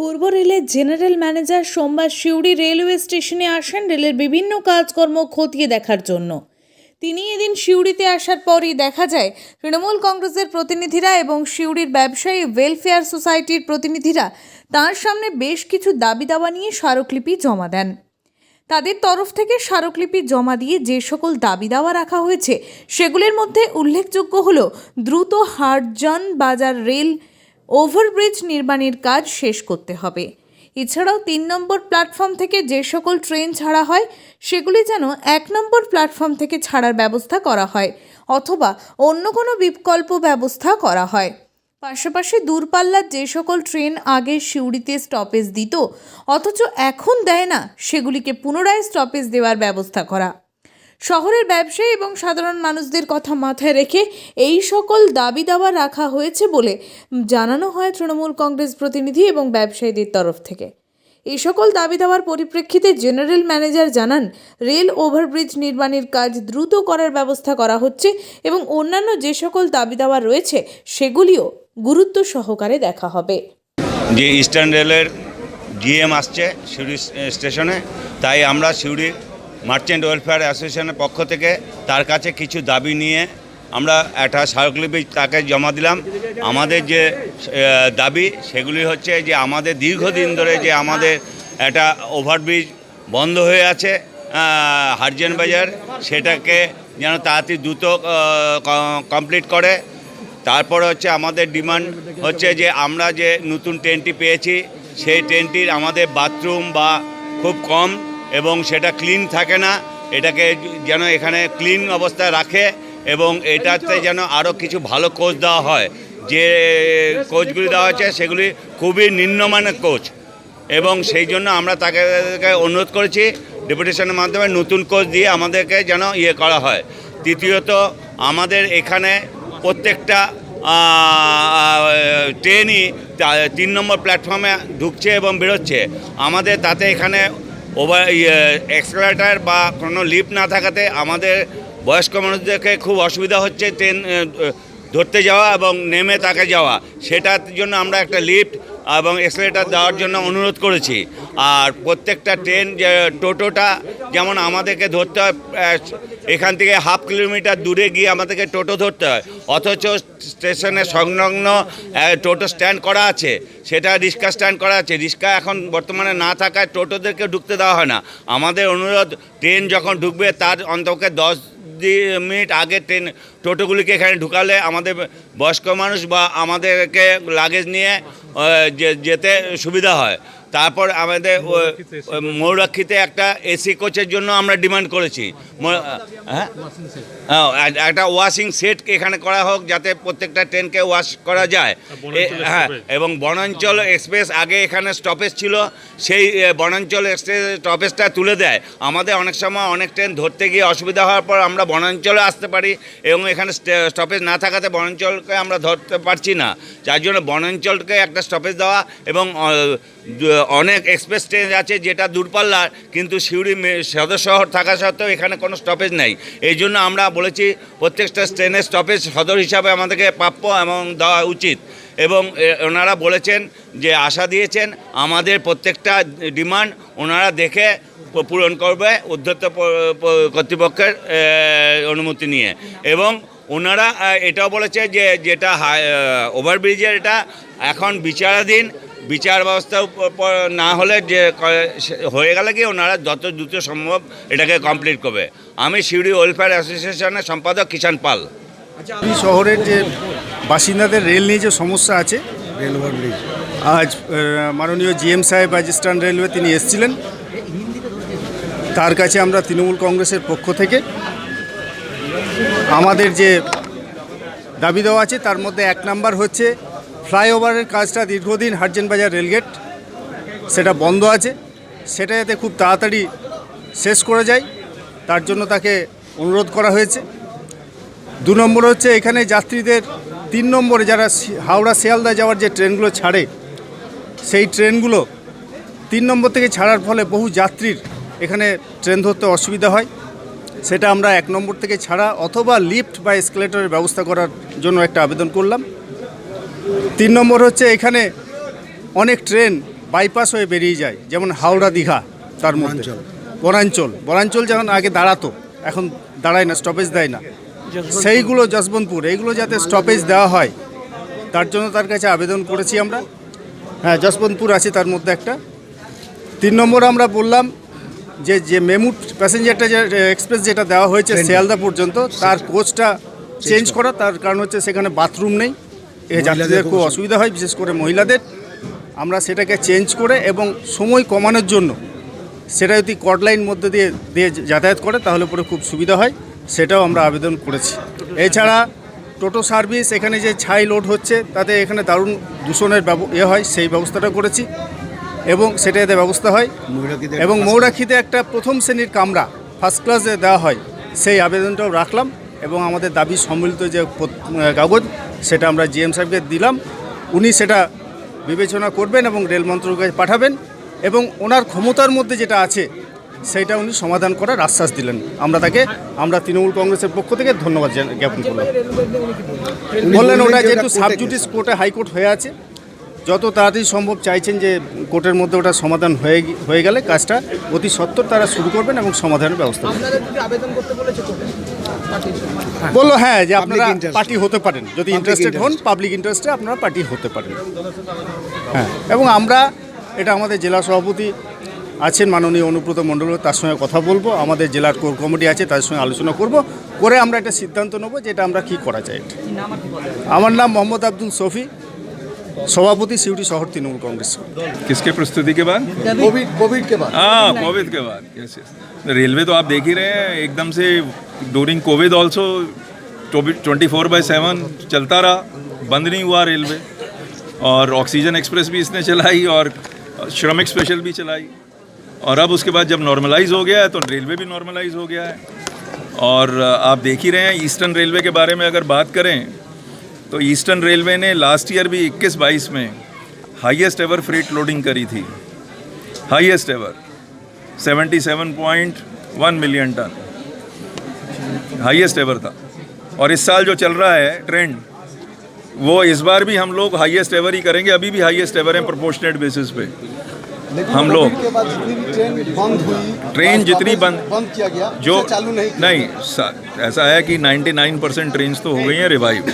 পূর্ব রেলের general manager সোমবার Suri railway স্টেশনে আসেন রেলের বিভিন্ন কাজকর্ম খতিয়ে দেখার জন্য। তিনি এদিন সিউড়িতে আসার পরই দেখা যায় তৃণমূল কংগ্রেসের প্রতিনিধিরা এবং সিউড়ির ব্যবসায়ী ওয়েলফেয়ার সোসাইটির প্রতিনিধিরা তার সামনে বেশ কিছু দাবি দাওয়া নিয়ে স্মারকলিপি জমা দেন। তাদের তরফ থেকে স্মারকলিপি জমা দিয়ে যে সকল দাবি দাওয়া রাখা হয়েছে সেগুলির মধ্যে উল্লেখযোগ্য হল দ্রুত হাটজন বাজার রেল ওভারব্রিজ নির্মাণের কাজ শেষ করতে হবে। এছাড়াও ৩ নম্বর প্ল্যাটফর্ম থেকে যে সকল ট্রেন ছাড়া হয় সেগুলি যেন ১ নম্বর প্ল্যাটফর্ম থেকে ছাড়ার ব্যবস্থা করা হয় অথবা অন্য কোনো বিকল্প ব্যবস্থা করা হয়। পাশাপাশি দূরপাল্লার যে সকল ট্রেন আগে সিউড়িতে স্টপেজ দিত অথচ এখন দেয় না সেগুলিকে পুনরায় স্টপেজ দেওয়ার ব্যবস্থা করা। শহরের ব্যবসায়ী এবং সাধারণ মানুষদের কথা মাথায় রেখে এই সকল দাবি দাওয়া রাখা হয়েছে বলে জানানো হয় তৃণমূল কংগ্রেস প্রতিনিধি এবং ব্যবসায়ীদের তরফ থেকে। এই সকল দাবি দাওয়ার পরিপ্রেক্ষিতে জেনারেল ম্যানেজার জানান রেল ওভারব্রিজ নির্মাণের কাজ দ্রুত করার ব্যবস্থা করা হচ্ছে এবং অন্যান্য যে সকল দাবি দাওয়া রয়েছে সেগুলিও গুরুত্ব সহকারে দেখা হবে। যে ইস্টার্ন রেলের জিএম আসছে সিউড়ি স্টেশনে, তাই আমরা সিউড়ি মার্চেন্ট ওয়েলফেয়ার অ্যাসোসিয়েশনের পক্ষ থেকে তার কাছে কিছু দাবি নিয়ে আমরা একটা স্মারকলিপি তাকে জমা দিলাম। আমাদের যে দাবি সেগুলি হচ্ছে যে আমাদের দীর্ঘদিন ধরে যে আমাদের একটা ওভারব্রিজ বন্ধ হয়ে আছে হাটজন বাজার, সেটাকে যেন তাড়াতাড়ি দ্রুত কমপ্লিট করে। তারপরে হচ্ছে আমাদের ডিমান্ড হচ্ছে যে আমরা যে নতুন ট্রেনটি পেয়েছি সেই ট্রেনটির আমাদের বাথরুম বা খুব কম এবং সেটা ক্লিন থাকে না, এটাকে যেন এখানে ক্লিন অবস্থায় রাখে এবং এটাতে যেন আরও কিছু ভালো কোচ দেওয়া হয়। যে কোচগুলি দেওয়া হয়েছে সেগুলি খুবই নিম্নমানের কোচ এবং সেই জন্য আমরা তাকে অনুরোধ করেছি ডেপুটেশনের মাধ্যমে নতুন কোচ দিয়ে আমাদেরকে যেন করা হয়। তৃতীয়ত আমাদের এখানে প্রত্যেকটা ট্রেনই ৩ নম্বর প্ল্যাটফর্মে ঢুকছে এবং বেরোচ্ছে। আমাদের তাতে এখানে এক্সেলারেটর বা কোনো লিফট না থাকাতে আমাদের বয়স্ক মানুষদেরকে খুব অসুবিধা হচ্ছে ট্রেন ধরতে যাওয়া এবং নেমে তাকে যাওয়া। সেটার জন্য আমরা একটা লিফট এবং এক্সেলারেটর দেওয়ার জন্য অনুরোধ করেছি। আর প্রত্যেকটা ট্রেন যে টোটোটা যেমন আমাদেরকে ধরতে হয় এখান থেকে হাফ কিলোমিটার দূরে গিয়ে আমাদেরকে টোটো ধরতে হয়, অথচ স্টেশনে সংলগ্ন টোটো স্ট্যান্ড করা আছে, সেটা রিক্সা স্ট্যান্ড করা আছে। রিক্সা এখন বর্তমানে না থাকায় টোটোদেরকে ঢুকতে দেওয়া হয় না। আমাদের অনুরোধ ট্রেন যখন ঢুকবে তার অন্তপক্ষে 10 মিনিট আগে ট্রেন টোটোগুলিকে এখানে ঢুকালে আমাদের বয়স্ক মানুষ বা আমাদেরকে লাগেজ নিয়ে যেতে সুবিধা হয়। তারপর আমাদের মৌরাক্ষীতে একটা এসি কোচের জন্য আমরা ডিমান্ড করেছি, একটা ওয়াশিং সেট এখানে করা হোক যাতে প্রত্যেকটা ট্রেনকে ওয়াশ করা যায়। হ্যাঁ, এবং বনাঞ্চল এক্সপ্রেস আগে এখানে স্টপেজ ছিল, সেই বনাঞ্চল এক্সপ্রেস স্টপেজটা তুলে দেয়। আমাদের অনেক সময় অনেক ট্রেন ধরতে গিয়ে অসুবিধা হওয়ার পর আমরা বনাঞ্চলে আসতে পারি এবং এখানে স্টপেজ না থাকাতে বনাঞ্চলকে আমরা ধরতে পারছি না। যার জন্য বনাঞ্চলকে একটা স্টপেজ দেওয়া এবং অনেক এক্সপ্রেস ট্রেন আছে যেটা দূরপাল্লার, কিন্তু সিউড়ি সদর শহর থাকা সত্ত্বেও এখানে কোনো স্টপেজ নেই। এই জন্য আমরা বলেছি প্রত্যেকটা ট্রেনের স্টপেজ সদর হিসাবে আমাদেরকে প্রাপ্য এবং দেওয়া উচিত। এবং ওনারা বলেছেন যে আশা দিয়েছেন আমাদের প্রত্যেকটা ডিমান্ড ওনারা দেখে পূরণ করবে ঊর্ধ্বতন কর্তৃপক্ষের অনুমতি নিয়ে। এবং ওনারা এটাও বলেছে যে যেটা ওভারব্রিজের এটা এখন বিচারাধীন, বিচার ব্যবস্থা না হলে যে হয়ে গেলে কি ওনারা যত দ্রুত সম্ভব এটাকে কমপ্লিট করবে। আমি সিউড়ি ওয়েলফেয়ার অ্যাসোসিয়েশনের সম্পাদক কিষাণ পাল। আচ্ছা, আমি শহরের যে বাসিন্দাদের রেল নিয়ে যে সমস্যা আছে, রেল ওভারব্রিজ, আজ মাননীয় জিএম সাহেব আজ ইস্টার্ন রেলওয়ে তিনি এসেছিলেন। তার কাছে আমরা তৃণমূল কংগ্রেসের পক্ষ থেকে আমাদের যে দাবি দেওয়া আছে তার মধ্যে 1 নাম্বার হচ্ছে ফ্লাইওভারের কাজটা দীর্ঘদিন হাটজন বাজার রেলগেট সেটা বন্ধ আছে, সেটা যাতে খুব তাড়াতাড়ি শেষ করে যায় তার জন্য তাকে অনুরোধ করা হয়েছে। 2 নম্বর হচ্ছে এখানে যাত্রীদের 3 নম্বরে যারা হাওড়া শিয়ালদা যাওয়ার যে ট্রেনগুলো ছাড়ে সেই ট্রেনগুলো 3 নম্বর থেকে ছাড়ার ফলে বহু যাত্রীর এখানে ট্রেন ধরতে অসুবিধা হয়, সেটা আমরা 1 নম্বর থেকে ছাড়া অথবা লিফট বা এসকেলেটরের ব্যবস্থা করার জন্য একটা আবেদন করলাম। 3 নম্বর হচ্ছে এখানে অনেক ট্রেন বাইপাস হয়ে বেরিয়ে যায়, যেমন হাওড়া দীঘা, তার মধ্যে বনাঞ্চল যেমন আগে দাঁড়াতো, এখন দাঁড়ায় না, স্টপেজ দেয় না, সেইগুলো যশবন্তপুর, এইগুলো যাতে স্টপেজ দেওয়া হয় তার জন্য তার কাছে আবেদন করেছি আমরা। হ্যাঁ, যশবন্তপুর আছে তার মধ্যে একটা। 3 নম্বর আমরা বললাম যে মেমু প্যাসেঞ্জারটা যে এক্সপ্রেস যেটা দেওয়া হয়েছে শিয়ালদা পর্যন্ত, তার কোচটা চেঞ্জ করা। তার কারণ হচ্ছে সেখানে বাথরুম নেই, যাত্রীদের খুব অসুবিধা হয়, বিশেষ করে মহিলাদের। আমরা সেটাকে চেঞ্জ করে এবং সময় কমানোর জন্য সেটা যদি কট লাইন মধ্যে দিয়ে যাতায়াত করে তাহলে পরে খুব সুবিধা হয়, সেটাও আমরা আবেদন করেছি। এছাড়া টোটো সার্ভিস, এখানে যে ছাই লোড হচ্ছে তাতে এখানে দারুণ দূষণের হয়, সেই ব্যবস্থাটা করেছি এবং সেটা যাতে ব্যবস্থা হয়। এবং মৌরাক্ষীতে একটা প্রথম শ্রেণীর কামরা ফার্স্ট ক্লাসে দেওয়া হয়, সেই আবেদনটাও রাখলাম। এবং আমাদের দাবি সম্মিলিত যে কাগজ, সেটা আমরা জিএম সাহেবকে দিলাম, উনি সেটা বিবেচনা করবেন এবং রেল মন্ত্রকের কাছে পাঠাবেন এবং ওনার ক্ষমতার মধ্যে যেটা আছে সেইটা উনি সমাধান করার আশ্বাস দিলেন। আমরা তৃণমূল কংগ্রেসের পক্ষ থেকে ধন্যবাদ জ্ঞাপন করলাম। বললেন ওটা যেহেতু সাবজুডিস কোর্টে হাইকোর্ট হয়ে আছে, যত তাড়াতাড়ি সম্ভব চাইছেন যে কোর্টের মধ্যে ওটা সমাধান হয়ে গেলে কাজটা অতি সত্বর তারা শুরু করবেন এবং সমাধানের ব্যবস্থা করবেন। বললো হ্যাঁ, যে আপনারা পার্টি হতে পারেন, যদি ইন্টারেস্টেড হন, পাবলিক ইন্টারেস্টে আপনারা পার্টি হতে পারেন। হ্যাঁ, এবং আমরা এটা আমাদের জেলা সভাপতি আছেন মাননীয় অনুব্রত মণ্ডল, তার সঙ্গে কথা বলবো, আমাদের জেলার কোর কমিটি আছে তাদের সঙ্গে আলোচনা করে আমরা একটা সিদ্ধান্ত নেব যে এটা আমরা কী করা যায়। আমার নাম মোহাম্মদ আব্দুল শফি, सभापति सिवटी शहर तृणमूल कांग्रेस। किसके प्रस्तुति के बाद? कोविड के बाद। हाँ, कोविड के बाद। Yes yes. रेलवे तो आप देख ही रहे हैं, एकदम से ड्यूरिंग कोविड ऑल्सो 24/7 चलता रहा, बंद नहीं हुआ रेलवे। और ऑक्सीजन एक्सप्रेस भी इसने चलाई और श्रमिक स्पेशल भी चलाई। और अब उसके बाद जब नॉर्मलाइज हो गया है तो रेलवे भी नॉर्मलाइज हो गया है। और आप देख ही रहे हैं, ईस्टर्न रेलवे के बारे में अगर बात करें तो ईस्टर्न रेलवे ने लास्ट ईयर भी 21-22 में हाईएस्ट एवर फ्रेट लोडिंग करी थी, highest ever 77.1 million ton, highest ever था। और इस साल जो चल रहा है ट्रेंड, वो इस बार भी हम लोग हाईएस्ट एवर ही करेंगे। अभी भी हाईएस्ट एवर है प्रोपोर्शनेट बेसिस पे हम लोग। ट्रेन जितनी बंद किया गया जो चालू नहीं, ऐसा है कि 99% ट्रेन तो हो गई हैं रिवाइव।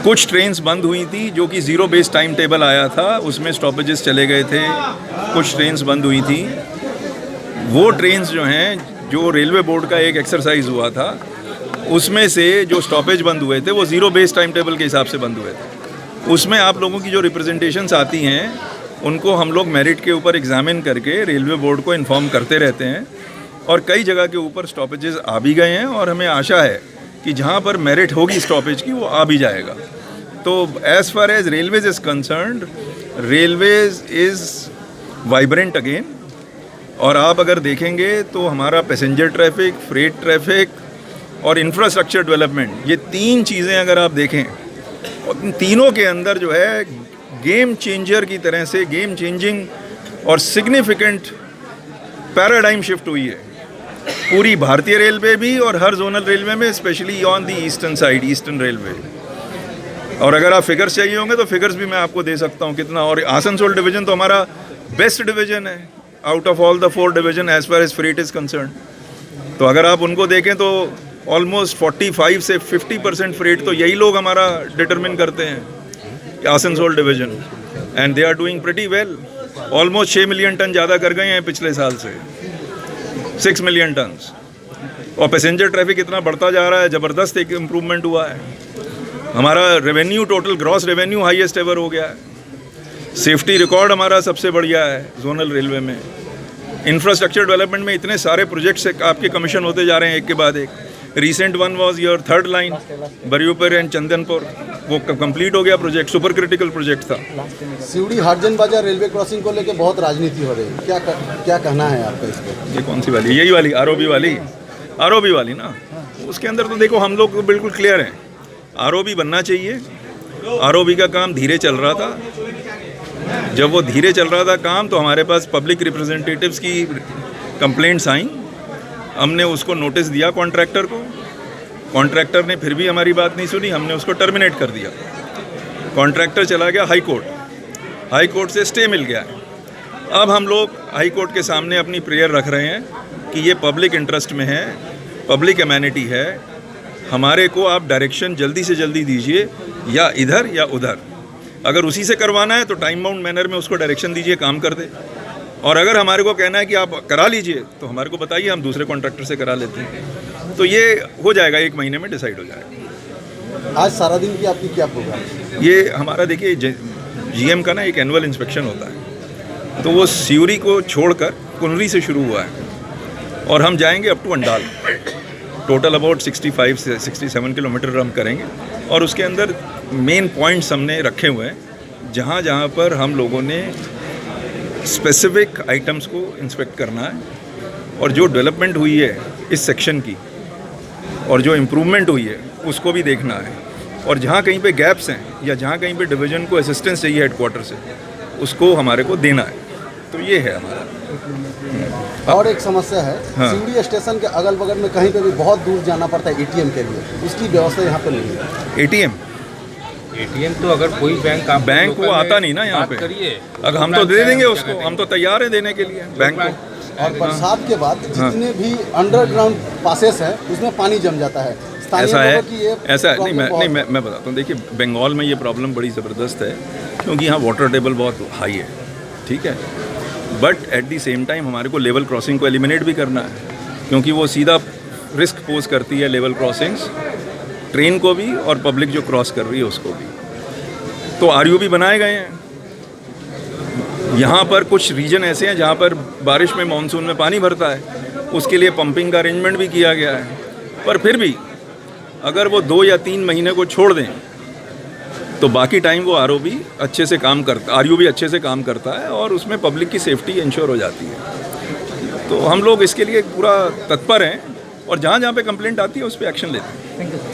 कुछ ट्रेन्स बंद हुई थी जो कि ज़ीरो बेस टाइम टेबल आया था, उसमें स्टॉपेजेस चले गए थे, कुछ ट्रेन्स बंद हुई थी। वो ट्रेन्स जो हैं, जो रेलवे बोर्ड का एक एक्सरसाइज हुआ था, उसमें से जो स्टॉपेज बंद हुए थे वो ज़ीरो बेस टाइम टेबल के हिसाब से बंद हुए थे। उसमें आप लोगों की जो रिप्रेजेंटेशंस आती हैं उनको हम लोग मेरिट के ऊपर एग्जामिन करके रेलवे बोर्ड को इन्फॉर्म करते रहते हैं। और कई जगह के ऊपर स्टॉपेजेस आ भी गए हैं और हमें आशा है कि जहाँ पर मेरिट होगी स्टॉपेज की वो आ भी जाएगा। तो as far as railways is concerned, railways is vibrant again. और आप अगर देखेंगे तो हमारा पैसेंजर ट्रैफिक, फ्रेट ट्रैफिक और इंफ्रास्ट्रक्चर डेवलपमेंट, ये 3 चीज़ें अगर आप देखें, और तीनों के अंदर जो है गेम चेंजर की तरह से गेम चेंजिंग और सिग्निफिकेंट पैराडाइम शिफ्ट हुई है पूरी भारतीय रेलवे भी और हर जोनल रेलवे में, specially on the eastern side, eastern railway. और अगर आप फिगर्स चाहिए होंगे तो फिगर्स भी मैं आपको दे सकता हूँ कितना। और आसनसोल डिवीज़न तो हमारा बेस्ट डिवीज़न है out of all the 4 division as far as freight is concern. तो अगर आप उनको देखें तो ऑलमोस्ट 45 से 50% फ्रेट तो यही लोग हमारा डिटरमिन करते हैं, Asansol division, and they are doing pretty well. Almost 6 million ton ज़्यादा कर गए हैं पिछले साल से, 6 मिलियन टन्स। और पैसेंजर ट्रैफिक इतना बढ़ता जा रहा है, ज़बरदस्त एक इम्प्रूवमेंट हुआ है। हमारा revenue, total gross revenue highest ever हो गया है। सेफ्टी रिकॉर्ड हमारा सबसे बढ़िया है जोनल रेलवे में। इंफ्रास्ट्रक्चर डेवलपमेंट में इतने सारे प्रोजेक्ट्स आपके कमीशन होते जा रहे हैं एक के बाद एक। Recent one was your 3rd line Bariyopur and Chandanpur, वो कंप्लीट हो गया प्रोजेक्ट, सुपर क्रिटिकल प्रोजेक्ट था। सिवड़ी हरजन बाजार रेलवे क्रॉसिंग को लेकर बहुत राजनीति हो रही है, क्या कहना है आपका इस पर? ये कौन सी वाली? यही वाली आरओबी वाली ना। उसके अंदर तो देखो हम लोग बिल्कुल क्लियर हैं, आरओबी बनना चाहिए। आरओबी का काम धीरे चल रहा था, जब वो धीरे चल रहा था काम तो हमारे पास पब्लिक रिप्रेजेंटेटिव्स की कंप्लेंट्स आई, हमने उसको नोटिस दिया कॉन्ट्रैक्टर को। कॉन्ट्रैक्टर ने फिर भी हमारी बात नहीं सुनी, हमने उसको टर्मिनेट कर दिया। कॉन्ट्रैक्टर चला गया हाई कोर्ट। हाई कोर्ट से स्टे मिल गया है। अब हम लोग हाई कोर्ट के सामने अपनी प्रेयर रख रहे हैं कि ये पब्लिक इंटरेस्ट में है, पब्लिक एमेनिटी है, हमारे को आप डायरेक्शन जल्दी से जल्दी दीजिए, या इधर या उधर। अगर उसी से करवाना है तो टाइम बाउंड मैनर में उसको डायरेक्शन दीजिए, काम कर दे। और अगर हमारे को कहना है कि आप करा लीजिए तो हमारे को बताइए, हम दूसरे कॉन्ट्रैक्टर से करा लेते हैं। तो ये हो जाएगा, 1 महीने में डिसाइड हो जाएगा। आज सारा दिन की आपकी क्या प्रोग्राम है? ये हमारा देखिए जीएम का ना एक एनुअल इंस्पेक्शन होता है, तो वो सिवरी को छोड़कर कुनरी से शुरू हुआ है और हम जाएंगे up to Andal. Total about 65 से 67 किलोमीटर हम करेंगे और उसके अंदर मेन पॉइंट्स हमने रखे हुए हैं जहाँ जहाँ पर हम लोगों ने स्पेसिफिक आइटम्स को इंस्पेक्ट करना है, और जो डेवलपमेंट हुई है इस सेक्शन की और जो इम्प्रूवमेंट हुई है उसको भी देखना है, और जहाँ कहीं पे गैप्स हैं या जहाँ कहीं पे डिवीज़न को असिस्टेंस चाहिए हेडक्वार्टर से उसको हमारे को देना है। तो ये है हमारा। और एक समस्या है, हाँ। सिवड़ी स्टेशन के अगल बगल में कहीं पे भी बहुत दूर जाना पड़ता है एटीएम के लिए, उसकी व्यवस्था यहाँ पे नहीं है। एटीएम तो अगर कोई बैंक वो आता नहीं ना यहाँ पे, अगर हम तो दे देंगे उसको, हम तो तैयार हैं देने के लिए बैंक को। और बरसात के बाद जितने भी अंडरग्राउंड पासेस हैं उसमें पानी जम जाता है। ऐसा है, लोगों की ये ऐसा है, प्रॉब्लम बहुत है। मैं बताता हूँ। देखिए बंगाल में ये प्रॉब्लम बड़ी ज़बरदस्त है क्योंकि यहाँ वाटर टेबल बहुत हाई है, ठीक है, but at the same time हमारे को लेवल क्रॉसिंग को एलिमिनेट भी करना है, क्योंकि वो सीधा रिस्क पोज करती है लेवल क्रॉसिंग्स, ट्रेन को भी और पब्लिक जो क्रॉस कर रही है उसको भी। तो आरयू भी बनाए गए हैं। यहाँ पर कुछ रीजन ऐसे हैं जहाँ पर बारिश में मानसून में पानी भरता है, उसके लिए पंपिंग का अरेंजमेंट भी किया गया है। पर फिर भी अगर वो 2 या 3 महीने को छोड़ दें तो बाकी टाइम वो आरओ भी अच्छे से काम करता, आरयू भी अच्छे से काम करता है और उसमें पब्लिक की सेफ्टी इंश्योर हो जाती है। तो हम लोग इसके लिए पूरा तत्पर हैं और जहाँ जहाँ पे कंप्लेंट आती है उस पर एक्शन लेते हैं। Thank you.